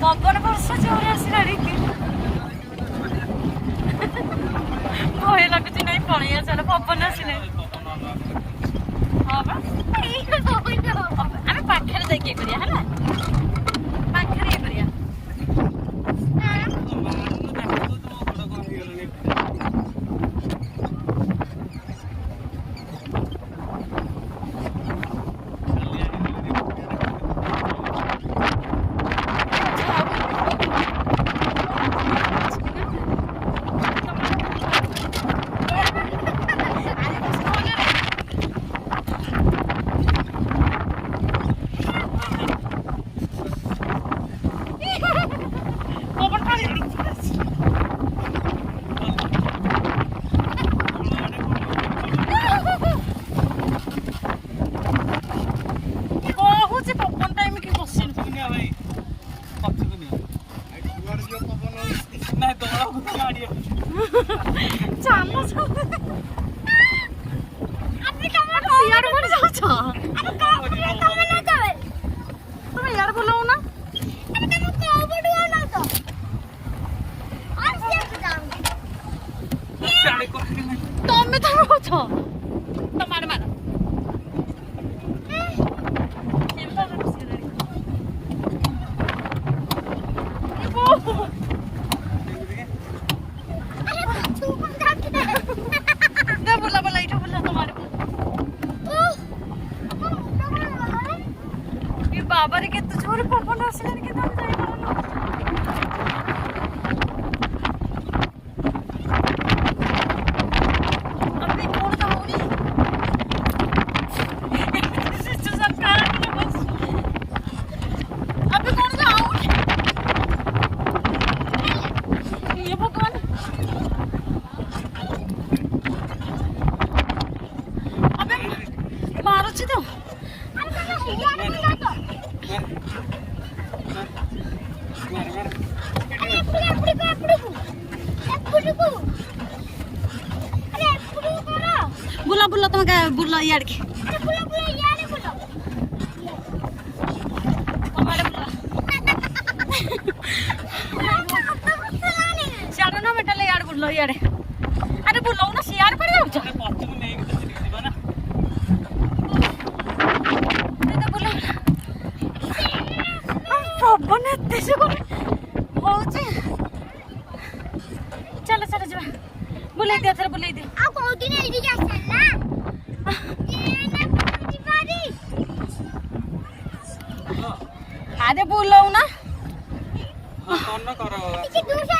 पवन वर्ष जोर आसला भय लगुच नहीं पलैया चल पवन आसले हाँ आम पाखे जाइए करिया है पाखे ये करिया बाबा के तो जोर पवन आसले के दाम जाय अभी कौन का होनी सिस्टर सरकार ने बस अभी कौन का होनी ये भगवान अबे मारो छी तो बुला बुला तुम क्या बुला यार के सियार ना बेटा ले यार बुला यार अरे बुलाओ ना सियार पर जाओ जा पवन एते से होचे चलो चलो जा बुलाई दे थर बुलाई दे आ को दिन एडी जा चलना ये ना दीवारी अरे बुलाओ ना हां कौन ना करो